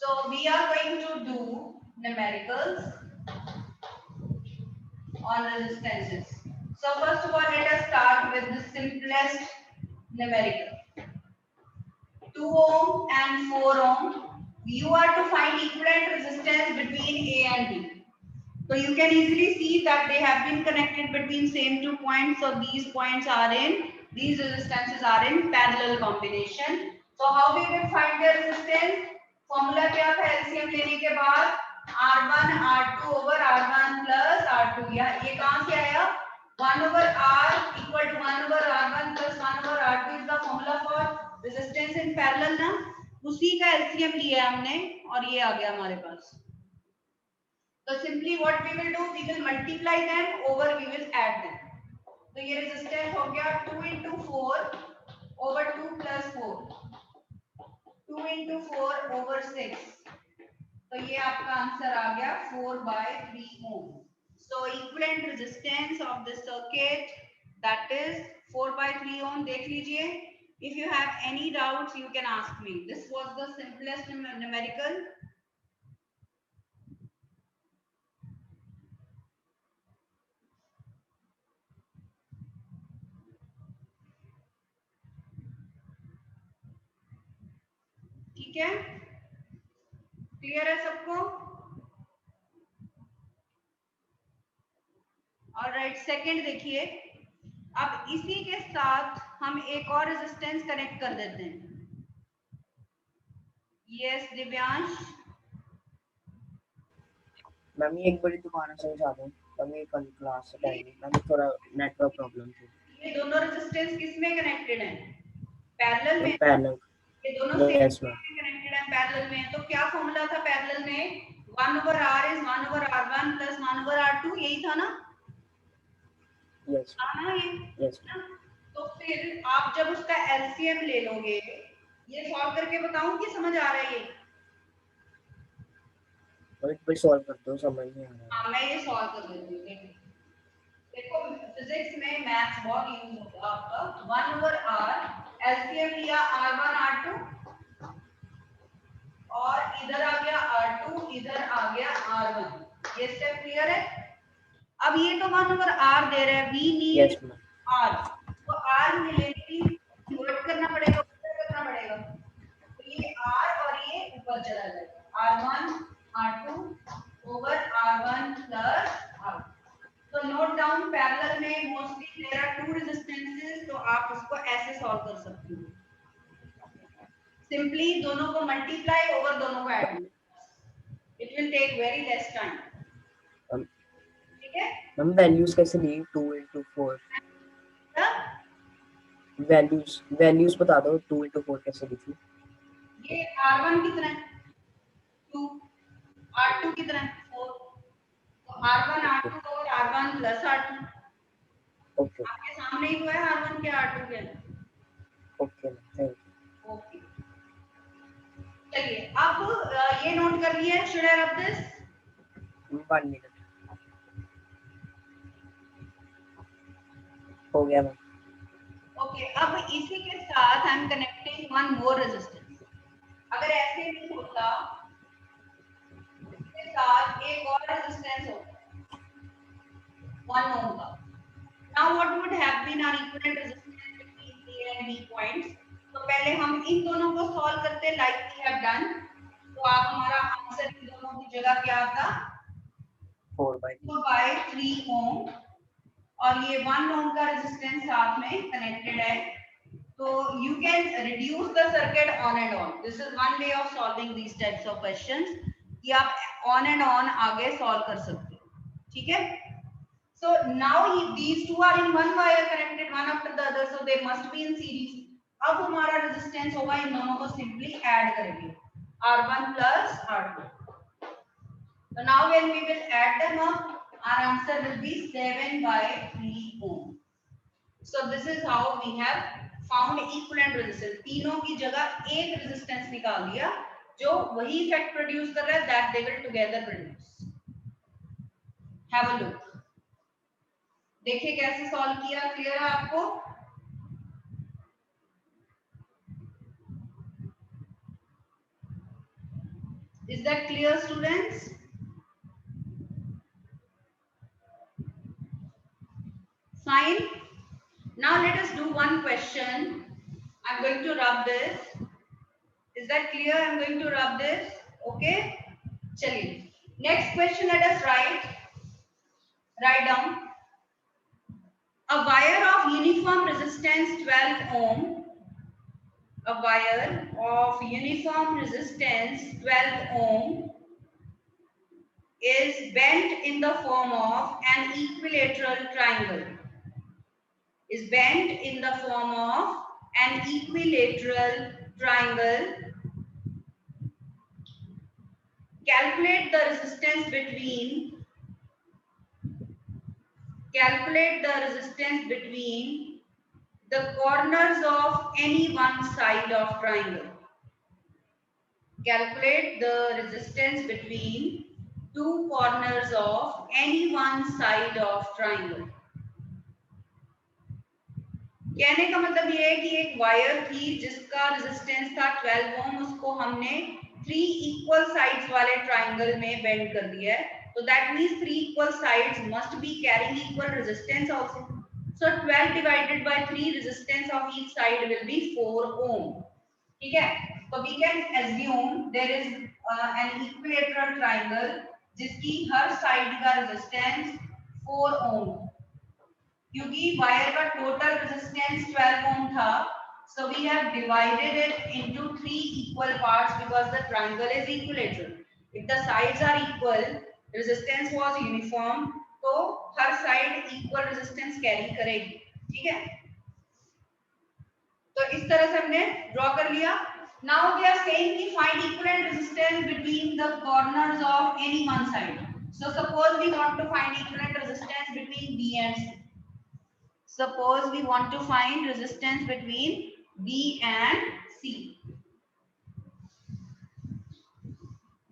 So we are going to do numericals on resistances. So first of all, let us start with the simplest numerical. 2 ohm and 4 ohm. You are to find equivalent resistance between A and B. So you can easily see that they have been connected between same 2 points. So these resistances are in parallel combination. So how we will find their resistance? Formula क्या था LCM लेने के बाद R1 R2 over R1 plus R2. ये कहाँ से आया? 1 over R equal to 1 over R1 plus 1 over R2 is the formula for resistance in parallel ना. उसी का LCM लिया हमने और ये आ गया हमारे पास. So simply what we will do, we will multiply them over, we will add them. तो ये resistance हो गया 2 into 4 over 2 plus 4, 2 into 4 over 6. तो ये आपका आंसर आ गया 4 by 3 ohm. So equivalent resistance of this circuit, that is 4 by 3 ohm. देख लीजिए. If you have any doubts, you can ask me. This was the simplest numerical. ठीक है, clear है सबको? ऑलराइट, सेकंड देखिए. अब इसी के साथ हम एक और रेजिस्टेंस कनेक्ट कर देते हैं. यस दिव्यांश. मैम ये एक बार दोबारा समझा दो. मैम ये कल क्लास से टाइम मैम थोड़ा नेटवर्क प्रॉब्लम थी. ये दोनों रेजिस्टेंस किस में कनेक्टेड हैं? पैरेलल में. पैरेलल. ये दोनों सेम में कनेक्टेड हैं पैरेलल में. तो क्या फॉर्मूला था पैरेलल में? 1 over R is 1 over R1 plus 1 over R2. यही था ना? यस. हाँ ये. यस. तो फिर आप जब उसका एलसीएम ले लोगे, ये सॉल्व करके बताऊं कि समझ आ रहा है ये? और एक बार सॉल्व कर दो, समझ नहीं आ रहा. हाँ मैं ये सॉल्व कर देती हूँ. देखो फिजिक्स में मैथ्स बहुत यूज होता है आपका. 1 over R, एलसीएम लिया R1 R2 और इधर आ गया R2, इधर आ गया R1. ये स्टेप क्लियर है? अब ये तो 1 over R दे रहे हैं. We need R. तो R मिलेने के लिए डिवाइड करना पड़ेगा, ऊपर करना पड़ेगा. तो ये R और ये ऊपर चला जाएगा. R1 R2 over R1 plus R. तो नोट डाउन, पैरेलल में मोस्टली देयर आर 2 रेजिस्टेंसेस. तो आप उसको ऐसे सॉल्व कर सकते हो. सिंपली दोनों को मल्टीप्लाई ओवर दोनों को add. It will take very less time. ठीक है. मैम वैल्यूज कैसे ली? 2 into 4. वैल्यूज बता दो. 2 into 4 कैसे ली थी? ये R1 कितना है? 2. R2 कितना है? 4. तो R1 R2 और R1 plus R2. ओके. आपके सामने ही तो है R1 के R2 के. Okay thank you. ओके चलिए अब ये नोट कर लिया. Should I rub this? 1 minute हो गया मैम. ओके अब इसी के साथ I am connecting one more resistance. अगर ऐसे नहीं होता, इसके साथ एक और रेजिस्टेंस होता 1 ओम का. Now what would have been our equivalent resistance between A and B points? तो पहले हम इन दोनों को सॉल्व करते लाइक वी हैव डन. तो आप हमारा आंसर इन दोनों की जगह क्या आता? 4/3 ओम. और ये 1 ओम का रेजिस्टेंस साथ में कनेक्टेड है. तो you can reduce the circuit on and on. This is one way of solving these types of questions कि आप on and on आगे solve कर सकते हो. ठीक है. So now these two are in one wire connected one after the other, so they must be in series. अब हमारा रेजिस्टेंस होगा, इन दोनों को सिंपली ऐड करेंगे. R1 plus R2. So now when we will add them up, our answer will be 7/3 ohm. So this is how we have found equivalent resistance. तीनों की जगह एक रेजिस्टेंस निकाल दिया जो वही इफेक्ट प्रोड्यूस कर रहा है. That they will together produce. Have a look. देखिए कैसे सॉल्व किया. क्लियर है आपको? Is that clear, students? Fine. Now let us do one question. I'm going to rub this. Is that clear? I'm going to rub this. Okay. Chaliye. Next question, let us write down. A wire of uniform resistance 12 ohm. A wire of uniform resistance 12 ohm is bent in the form of an equilateral triangle. Is bent in the form of an equilateral triangle. Calculate the resistance between the corners of any one side of triangle. Calculate the resistance between two corners of any one side of triangle. कहने का मतलब ये है कि एक wire थी जिसका resistance था 12 ओम, उसको हमने 3 इक्वल साइड्स वाले ट्रायंगल में बेंड कर दिया है. So that means 3 equal sides must be carrying equal resistance also. So 12 divided by 3, resistance of each side will be 4 ohm. ठीक है. So we can assume there is an equilateral triangle जिसकी हर side का resistance 4 ohm. क्योंकि wire का total resistance 12 ओम था, so we have divided it into 3 equal parts because the triangle is equilateral. If the sides are equal, resistance was uniform, तो हर side equal resistance carry करेगी. ठीक है. तो इस तरह से हमने ड्रॉ कर लिया. Now we are saying कि find equivalent resistance between the corners of any one side. So suppose we want to find equivalent resistance between B and C. Suppose we want to find resistance between B and C.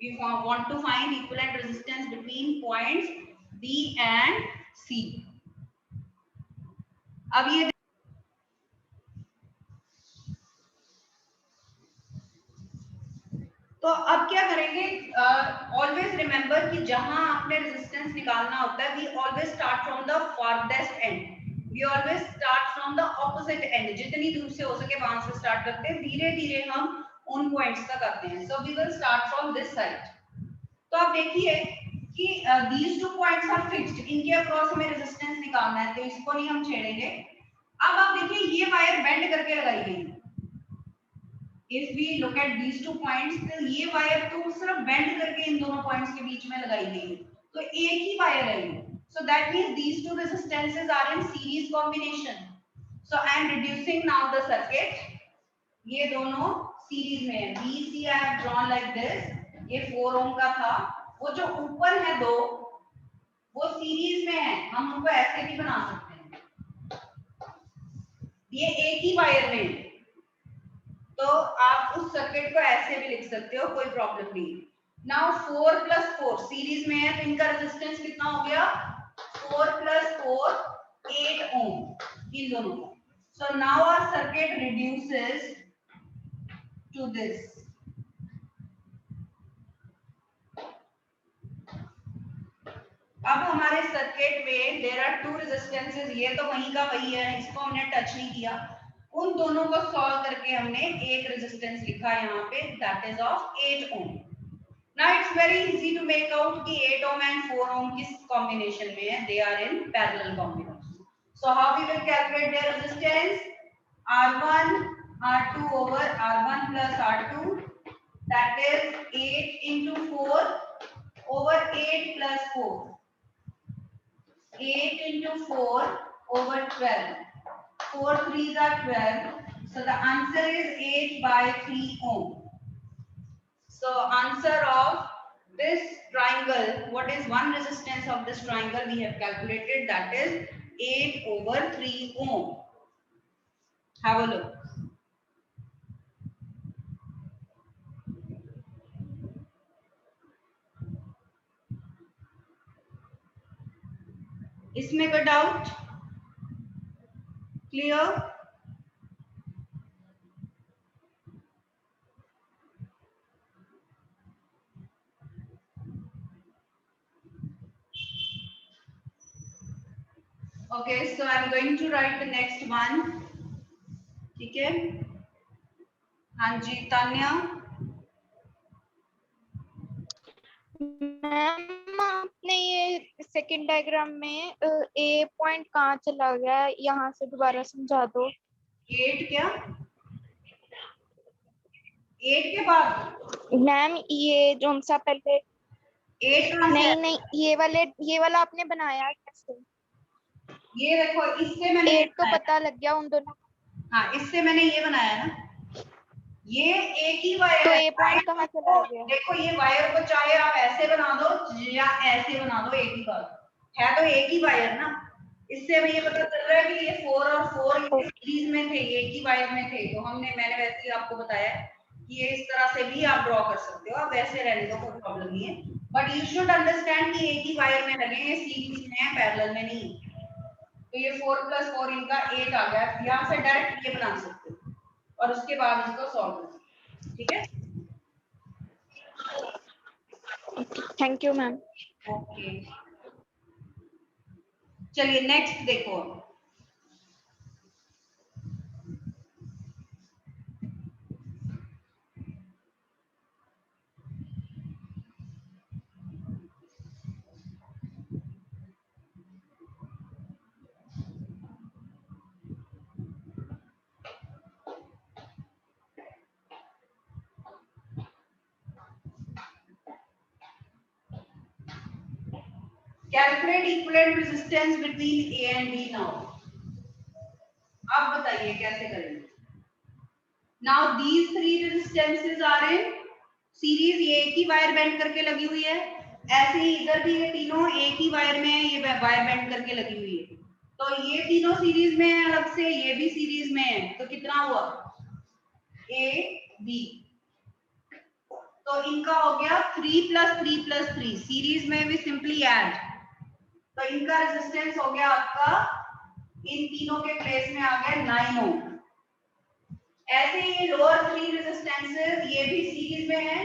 We want to find equivalent resistance between points B and C. अब ये तो अब क्या करेंगे? Always remember कि जहां आपने resistance निकालना होता है, we always start from the farthest end. We always start from the opposite end. जितनी दूर से हो सके वहां से स्टार्ट करते हैं. धीरे धीरे हम उन पॉइंट्स तक आते हैं. So we will start from this side. तो आप देखिए कि these two points are fixed. इनके अक्रॉस हमें रेजिस्टेंस निकालना है, तो इसको नहीं हम छेड़ेंगे. अब आप देखिए ये वायर बेंड करके लगाई गई है. If we look at these two points, तो ये वायर तो सिर्फ बेंड करके इन दोनों पॉइंट्स के बीच में लगाई गई है, तो एक ही वायर है ये. So that means these two resistances are in series combination. So I am reducing now the circuit. ये दोनों सीरीज में है. BC I have drawn like this. ये 4 ओम का था. वो जो ऊपर है दो, वो सीरीज में है. हम उनको ऐसे भी बना सकते हैं. ये एक ही वायर में है, तो आप उस सर्किट को ऐसे भी लिख सकते हो, कोई प्रॉब्लम नहीं. नाउ 4 + 4 सीरीज में है, तो इनका रेजिस्टेंस कितना हो गया? 4 + 4 8 ओम इन दोनों का. So now our circuit reduces to this. अब हमारे सर्किट में देयर आर 2 रेजिस्टेंसेस. ये तो वही का वही है, इसको हमने टच नहीं किया. उन दोनों को सॉल्व करके हमने एक रेजिस्टेंस लिखा यहाँ पे, that is of 8 ohm. Now it's very easy to make out कि 8 ओम एंड 4 ओम किस कॉम्बिनेशन में है. They are in parallel combination. So how we will calculate their resistance? R1 R2 over R1 plus R2, that is 8 into 4 over 8 plus 4. 8 into 4 over 12. 4 3s are 12. So the answer is 8 by 3 ohm. So answer of this triangle, what is one resistance of this triangle we have calculated, that is 8 over 3 ohm. Have a look. इसमें कोई doubt? Clear? Okay, so I'm going to write the next one. ठीक है, हाँ जी Tanya. Ma'am आपने ये second diagram में ए point कहाँ चला गया, यहाँ से दोबारा समझा दो। 8 क्या, 8 के बाद मैम ये जो सा पहले 8 कहाँ से नहीं आया? नहीं ये वाला आपने बनाया कैसे? ये देखो, इससे मैंने ये 8 तो बनाया। पता लग गया उन दोनों। हाँ, इससे मैंने ये बनाया ना, ये एक ही वायर तो है। ए पॉइंट कहाँ चला गया? देखो ये वायर को चाहे आप ऐसे बना दो या ऐसे बना दो, एक ही बात है, तो एक ही वायर ना। इससे हमें ये पता चल रहा है कि ये 4 और 4 सीरीज में थे, एक ही वायर में थे। तो मैंने वैसे ही आपको बताया कि ये इस तरह से भी आप ड्रॉ कर सकते हो, आप वैसे रहने दो, कोई प्रॉब्लम नहीं है। बट यू शुड अंडरस्टैंड कि एक ही वायर में लगे, ये सीरीज में है, पैरेलल में नहीं। तो ये 4 + 4 इनका 8 आ गया। यहाँ से डायरेक्ट ये बना सकते हो और उसके बाद इसको सॉल्व कर सकते हो। ठीक है, थैंक यू मैम। ओके, चलिए नेक्स्ट देखो। Calculate equivalent resistance between A and B now. अब बताइए कैसे करेंगे। Now these 3 resistances are in series, ये एक ही वायर बेंड करके लगी हुई है। ऐसे ही इधर भी ये तीनों एक ही वायर में है, ये वायर बेंड करके लगी हुई है। तो ये तीनों सीरीज में है अलग से, ये भी सीरीज में है। तो कितना हुआ, ए बी। तो इनका हो गया 3 + 3 + 3, सीरीज में भी सिंपली ऐड। तो इनका रेजिस्टेंस हो गया आपका, इन तीनों के प्लेस में आ गया 9 ओम। ऐसे ही लोअर 3 रेजिस्टेंसेस ये भी सीरीज में है,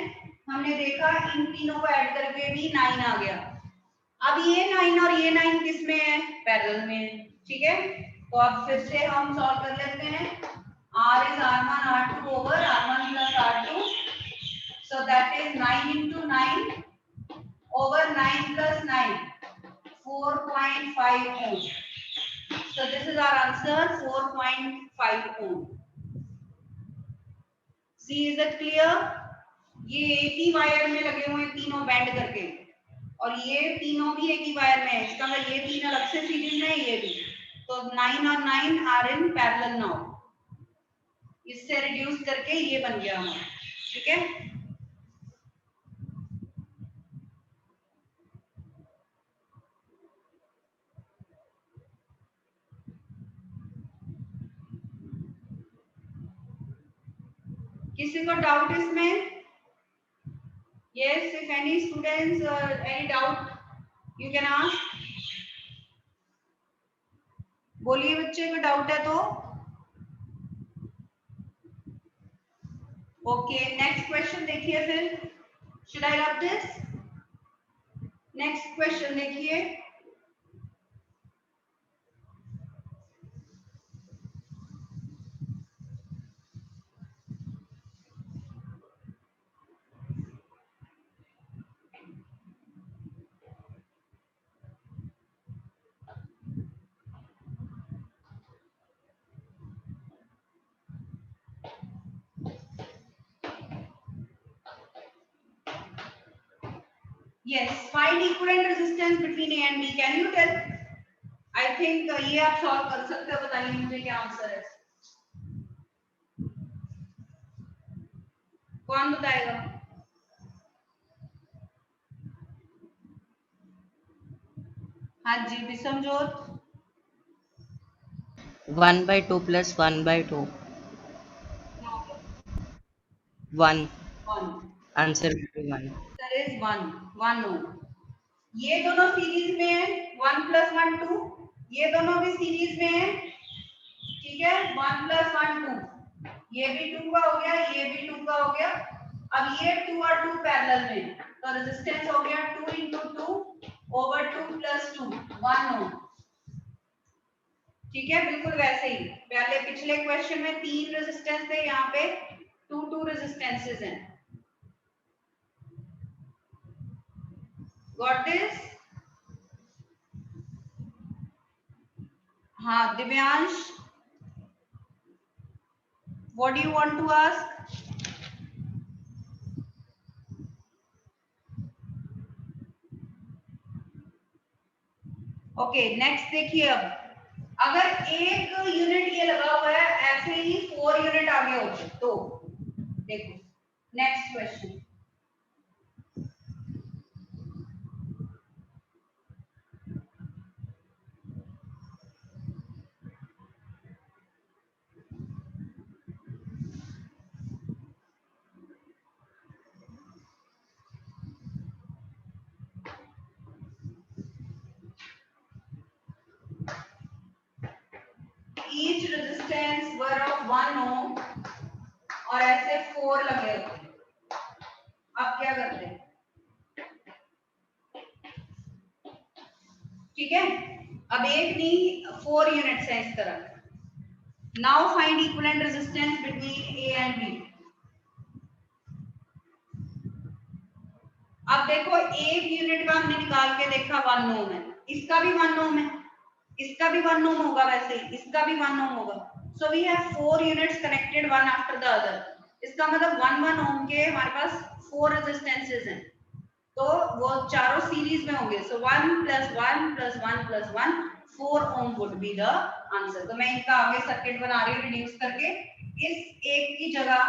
हमने देखा इन तीनों को ऐड करके भी 9 आ गया। अब ये 9 और ये 9 किस में है, पैरेलल में। ठीक है, तो अब फिर से हम सॉल्व कर लेते हैं। R is R1 R2 over R1 plus R2, so that is 9 into 9 over 9 plus 9, 4.5 ohm. So this is our answer, 4.5 ohm. See, is it clear? ये एक ही वायर में लगे हुए हैं तीनों बैंड करके, और ये तीनों भी एक ही वायर में है। इसका मतलब ये तीन अलग से सीरीज में है, ये भी। तो 9 और 9 आर इन पैरेलल नाउ। इससे रिड्यूस करके ये बन गया हमारा। ठीक है, किसी को डाउट इसमें? Yes, if any students any doubt you can ask. बोलिए बच्चे, को डाउट है तो। ओके, नेक्स्ट क्वेश्चन देखिए फिर। Should I rub this? Next question देखिए। Yes, find equivalent resistance between A and B. Can you tell? I think ये आप सॉल्व कर सकते हो, बताइए मुझे क्या आंसर है। कौन बताएगा? हाँ जी, विषमजोत। 1/2 plus 1/2. 1. 1, Answer will be 1. that is 1 ohm। ये दोनों सीरीज में है, 1 + 1 2, ये दोनों भी सीरीज में है। ठीक है, 1 + 1 2, ये भी 2 का हो गया, ये भी 2 का हो गया। अब ये 2 और 2 पैरेलल में, तो रेजिस्टेंस हो गया 2 × 2 over 2 + 2, 1 ohm। ठीक है, बिल्कुल वैसे ही पहले पिछले क्वेश्चन में 3 रेजिस्टेंस थे, यहाँ पे 2 रेजिस्टेंसेस हैं। Got this? हाँ Divyansh, what do you want to ask? Okay next देखिए, अब अगर एक यूनिट ये लगा हुआ है, ऐसे ही 4 यूनिट आगे होते तो देखो next question. Each resistance were of 1 ohm और ऐसे 4 लगे होते हैं। अब क्या करते हैं? ठीक है, अब एक नहीं 4 यूनिट्स हैं इस तरह। Now find equivalent resistance between A and B. अब देखो एक यूनिट का हमने निकाल के देखा 1 ओम है, इसका भी 1 ओम है, इसका भी 1 ओम होगा, वैसे इसका भी 1 ओम होगा। So we have 4 units connected one after the other. इसका मतलब 1 ओम के हमारे पास 4 रेजिस्टेंसेस हैं, तो वो चारों सीरीज में होंगे। सो 1 + 1 + 1 + 1 4 ओम वुड बी द आंसर। तो मैं इनका आगे सर्किट बना रही हूँ रिड्यूस करके। इस एक की जगह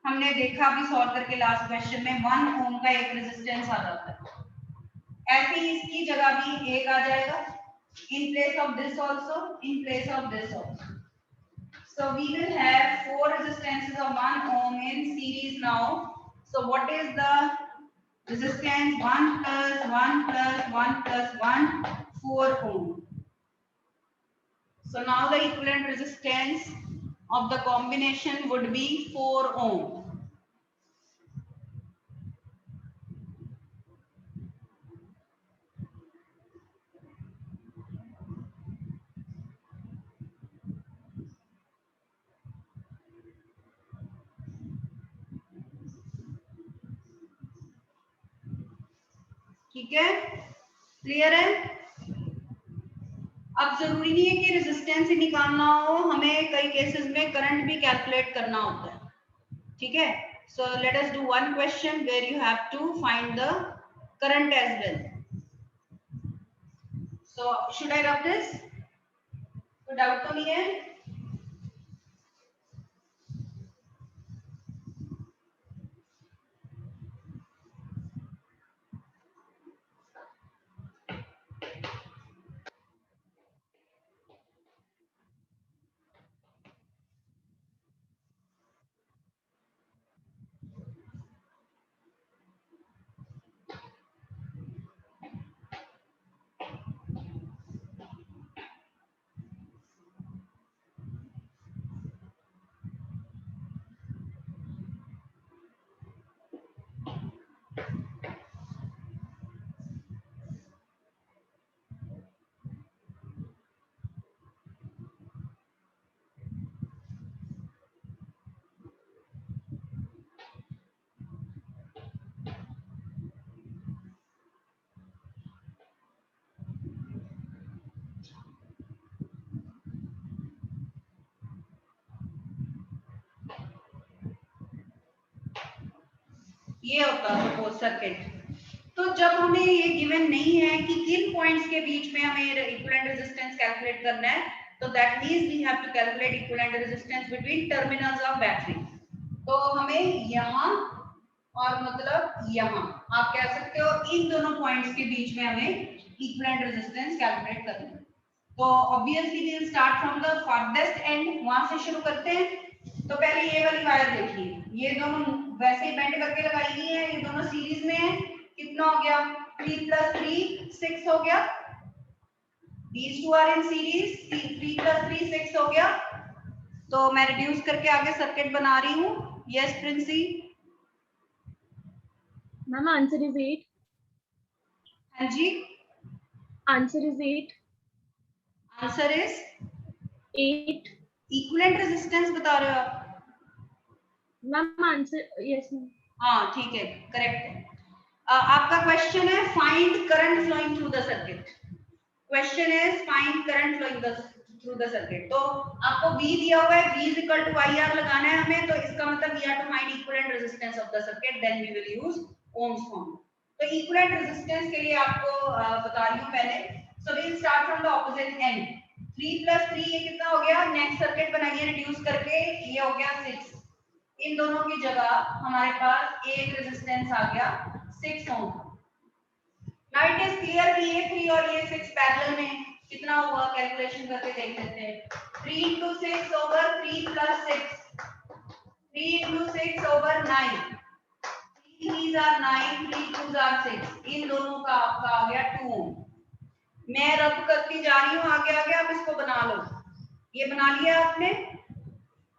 हमने देखा अभी सॉल्व करके लास्ट क्वेश्चन में 1 ओम का एक रेजिस्टेंस आ जाता है, ऐसे ही इसकी जगह भी एक आ जाएगा, in place of this also, in place of this also. So we will have 4 resistances of 1 ohm in series now. So what is the resistance? 1 + 1 + 1 + 1 4 ohm. So now the equivalent resistance of the combination would be 4 ohm. ठीक है, clear है? अब जरूरी नहीं है कि resistance ही निकालना हो, हमें कई केसेस में करंट भी कैलकुलेट करना होता है। ठीक है, so let us do one question where you have to find the current as well. So should I rub this? कोई डाउट तो नहीं है? ये होता है सपोज सर्किट। तो जब हमें ये गिवन नहीं है कि किन पॉइंट्स के बीच में हमें इक्विवेलेंट रेजिस्टेंस कैलकुलेट करना है, तो that means we have to calculate equivalent resistance between terminals of battery. तो हमें यहाँ और मतलब यहाँ आप कह सकते हो इन दोनों पॉइंट्स के बीच में हमें इक्विवेलेंट रेजिस्टेंस कैलकुलेट करना है। तो obviously we will start from the farthest end, वहां से शुरू करते हैं। तो पहले ये वाली वायर देखिए, ये दोनों वैसे ही बेंड करके लगाई गई है, ये दोनों सीरीज में है। कितना हो गया? 3 + 3 6 हो गया। These two are in series, 3 + 3 6 हो गया। तो मैं रिड्यूस करके आगे सर्किट बना रही हूँ। Yes Princy? Ma'am answer is 8। हाँ जी, answer is 8। Answer is 8. Equivalent resistance बता रहे हो आप? Ma'am, answer yes ma'am. हाँ ठीक है, करेक्ट है। आपका क्वेश्चन है find current flowing through the circuit. Question is find current flowing through the circuit. तो आपको V दिया हुआ है, V is equal to IR लगाना है हमें, तो इसका मतलब we have to find equivalent resistance of the circuit, then we will use ohm's formula. तो इक्विवेलेंट रेजिस्टेंस के लिए आपको बता रही हूँ पहले। So we will start from the opposite end. 3 + 3 ये कितना हो गया? नेक्स्ट सर्किट बनाइए रिड्यूस करके, ये हो गया 6। इन दोनों की जगह हमारे पास एक रेजिस्टेंस आ गया 6 ओम। नाउ इट इज क्लियर कि ये 3 और ये 6 पैरेलल में कितना हुआ, कैलकुलेशन करके देख लेते हैं। 3 × 6 over 3 + 6, 3 × 6 over 9, 3 3s are 9, 3 2s are 6। इन दोनों का आपका आ गया 2 ओम। मैं रब करती जा रही हूँ आगे आगे, आप इसको बना लो। ये बना लिया आपने।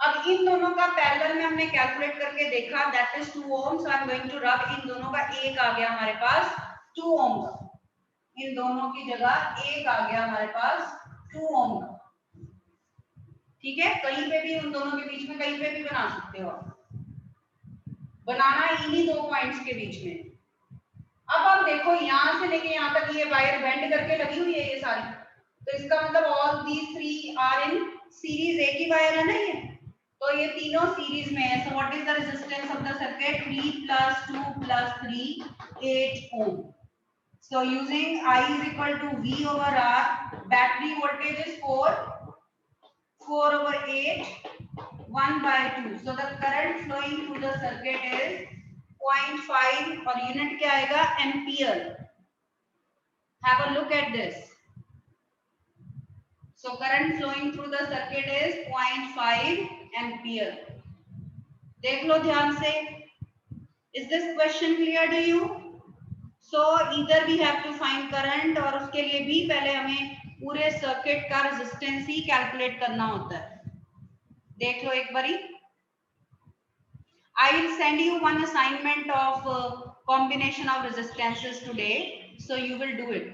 अब इन दोनों का पैरेलल में हमने कैलकुलेट करके देखा, that is 2 ohm. So I am going to rub. इन दोनों का एक आ गया हमारे पास 2 ओम का, इन दोनों की जगह एक आ गया हमारे पास 2 ओम का। ठीक है, कहीं पे भी उन दोनों के बीच में कहीं पे भी बना सकते हो आप, बनाना इन्हीं दो पॉइंट्स के बीच में। अब आप देखो यहां से लेके यहां तक ये वायर बेंड करके लगी हुई है ये सारी, तो इसका मतलब all these 3 are in series. एक ही वायर है ना ये, तो ये तीनों सीरीज में है। So what is the resistance of the circuit? 3 + 2 + 3 8 ohm. So using I is equal to V over R, battery voltage is 4 over 8, 1/2. So the current flowing through the circuit is 0.5 और unit क्या आएगा? Ampere. Have a look at this. So current flowing through the circuit is 0.5 ampere. देख लो ध्यान से। Is this question clear to you? So either we have to find current, और उसके लिए भी पहले हमें पूरे सर्किट का रेजिस्टेंस ही कैलकुलेट करना होता है। देख लो एक बारी। I will send you one assignment of combination of resistances today, so you will do it.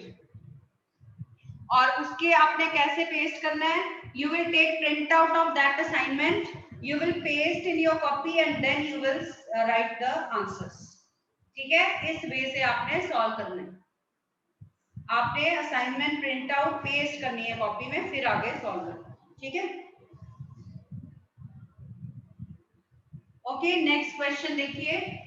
और उसके आपने कैसे पेस्ट करना है? You will take print out of that assignment, you will paste in your copy and then you will write the answers. ठीक है, इस वे से आपने सॉल्व करना है। आपने असाइनमेंट प्रिंट आउट पेस्ट करनी है कॉपी में, फिर आगे सॉल्व करना। ठीक है, ओके। नेक्स्ट क्वेश्चन देखिए।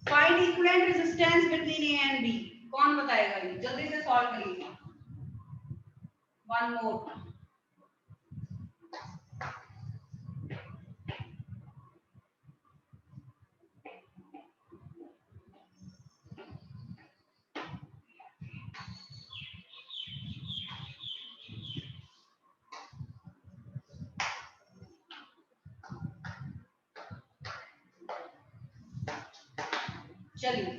Find equivalent resistance between A and B. कौन बताएगा? ये जल्दी से सॉल्व करिए। One more. चलिए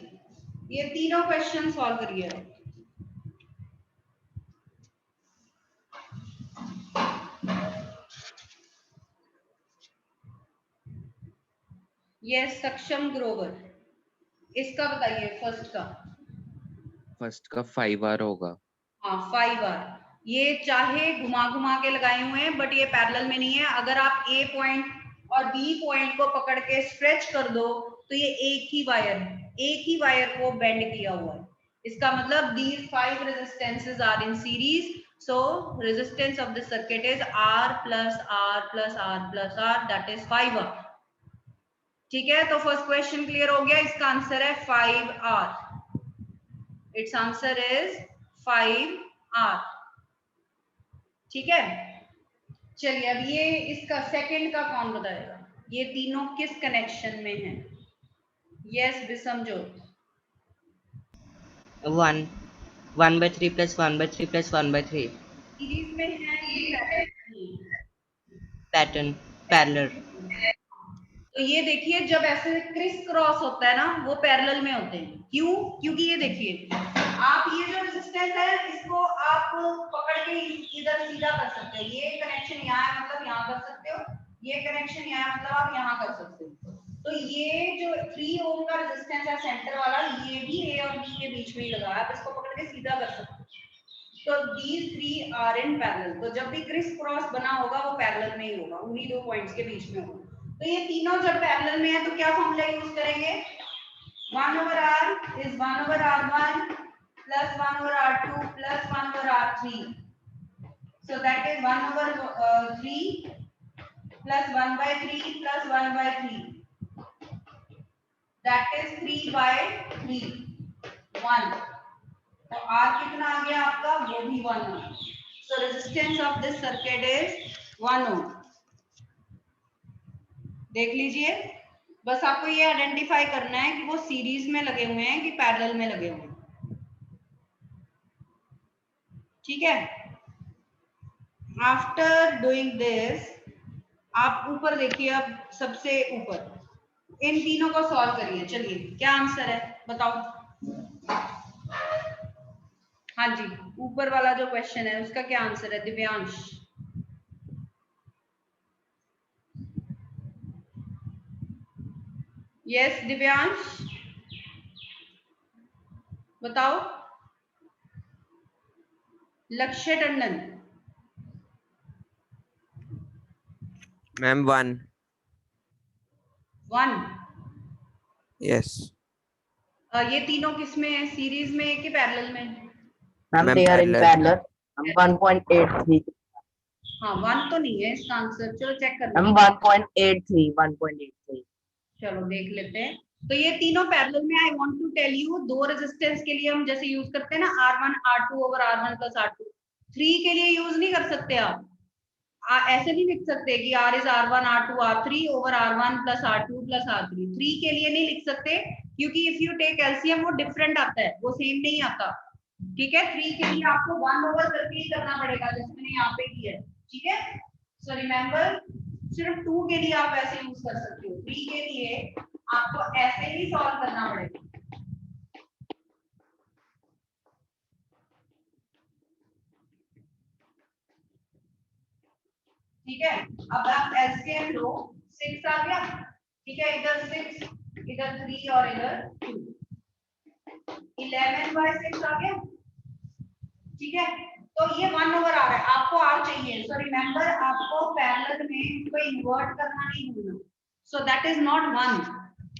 ये तीनों क्वेश्चन सॉल्व करिए। ये सक्षम ग्रोवर, इसका बताइए। फर्स्ट का 5R होगा। हाँ 5R। ये चाहे घुमा घुमा के लगाए हुए हैं बट ये पैरेलल में नहीं है। अगर आप A पॉइंट और B पॉइंट को पकड़ के स्ट्रेच कर दो तो ये एक ही वायर है, एक ही वायर को बेंड किया हुआ है। इसका मतलब these 5 resistances are in series, so resistance of the circuit is R plus R plus R plus R, that is 5R। ठीक है, तो फर्स्ट क्वेश्चन क्लियर हो गया। इसका आंसर है 5R। It's answer is 5R। ठीक है, चलिए अब ये इसका सेकंड का कौन बताएगा? ये तीनों किस कनेक्शन में हैं? यस बिसमजोत। 1/3 plus 1/3 plus 1/3 सीरीज में है ये pattern parallel। तो ये देखिए जब ऐसे क्रिस क्रॉस होता है ना वो पैरेलल में होते हैं। क्यों? क्योंकि ये देखिए आप ये जो रेजिस्टेंस है इसको आप पकड़ के इधर सीधा कर सकते हो। ये कनेक्शन यहाँ है मतलब यहाँ कर सकते हो, ये कनेक्शन यहाँ है मतलब आप यहाँ कर सकते हो। तो ये जो 3 ओम का रेजिस्टेंस है सेंटर वाला, ये भी ए और बी के बीच में ही लगा है, आप इसको पकड़ के सीधा कर सकते हो। तो these three are in parallel। तो जब भी क्रिस क्रॉस बना होगा वो पैरेलल में ही होगा, उन्हीं दो पॉइंट्स के बीच में होगा। तो ये तीनों जब पैरेलल में है तो क्या फॉर्मूला यूज करेंगे? 1 over r is 1 over r1 plus 1 over r2 plus 1 over r3। So that is 1 over 3 plus 1 by 3 plus 1 by 3। That is 3 by 3 1। तो R कितना आ गया आपका? वो भी 1 ohm. So resistance of this circuit is 1 ohm. देख लीजिए, बस आपको ये आइडेंटिफाई करना है कि वो सीरीज में लगे हुए हैं कि पैरेलल में लगे हुए हैं। ठीक है। आफ्टर डूइंग दिस आप ऊपर देखिए, अब सबसे ऊपर इन तीनों को सॉल्व करिए। चलिए क्या आंसर है बताओ। हाँ जी, ऊपर वाला जो क्वेश्चन है उसका क्या आंसर है दिव्यांश? यस दिव्यांश बताओ। लक्ष्य टंडन मैम 1। 1। यस ये तीनों किसमें है? सीरीज में है कि पैरेलल में? Ma'am ma'am they are in parallel. Parallel. 1.83। हाँ 1 तो नहीं है इसका आंसर, चलो चेक कर मैम लो। 1.83। चलो देख लेते हैं। तो ये तीनों पैरेलल में। I want to tell you, दो रेजिस्टेंस के लिए हम जैसे यूज करते हैं ना R1 R2 over R1 plus R2, 3 के लिए यूज नहीं कर सकते आप। ऐसे नहीं लिख सकते कि R is R1 R2 R3 over R1 plus R2 plus R3। 3 के लिए नहीं लिख सकते क्योंकि इफ यू टेक एलसीएम वो डिफरेंट आता है, वो सेम नहीं आता। ठीक है, 3 के लिए आपको 1 ओवर करके ही करना पड़ेगा जैसे मैंने यहाँ पे किया है। ठीक है, सो रिमेंबर सिर्फ 2 के लिए आप ऐसे यूज कर सकते हो, 3 के लिए आपको ऐसे ही सॉल्व करना पड़ेगा। ठीक है, अब आप एलसीएम लो, 6 आ गया। ठीक है, इधर 6 इधर 3 और इधर 2, 11 बाय 6 आ गया। ठीक है, तो ये 1 ओवर आ रहा है, आपको आर चाहिए। सो रिमेंबर आपको पैरेलल में इसको इन्वर्ट करना नहीं भूलना। So that is not 1,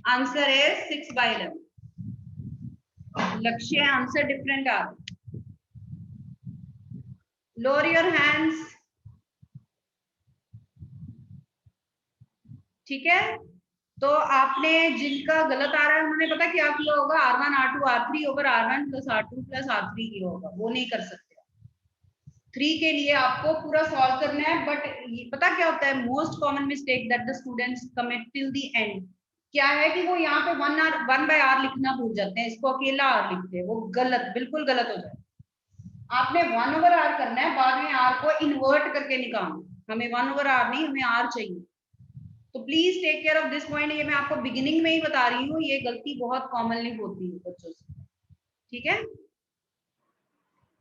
answer is 6 by 11। Lakshya answer different आ रहा। Lower your hands. ठीक है, तो आपने जिनका गलत आ रहा है उन्होंने पता क्या किया होगा? R1 R2 R3 over R1 plus R2 plus R3 किया होगा, वो नहीं कर सकते। 3 के लिए आपको पूरा सॉल्व करना है। बट ये पता क्या होता है, most common mistake that the students commit till the end क्या है कि वो यहाँ पे 1 बाय R लिखना भूल जाते हैं, इसको अकेला R लिखते हैं। वो गलत, बिल्कुल गलत हो जाए। आपने 1 ओवर R करना है, बाद में R को इन्वर्ट करके निकालना। हमें 1 ओवर R नहीं, हमें R चाहिए। तो please take care of this point. ये मैं आपको बिगिनिंग में ही बता रही हूँ, ये गलती बहुत कॉमनली होती है बच्चों से। ठीक है,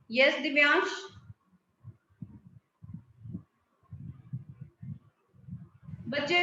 यस दिव्यांश बच्चे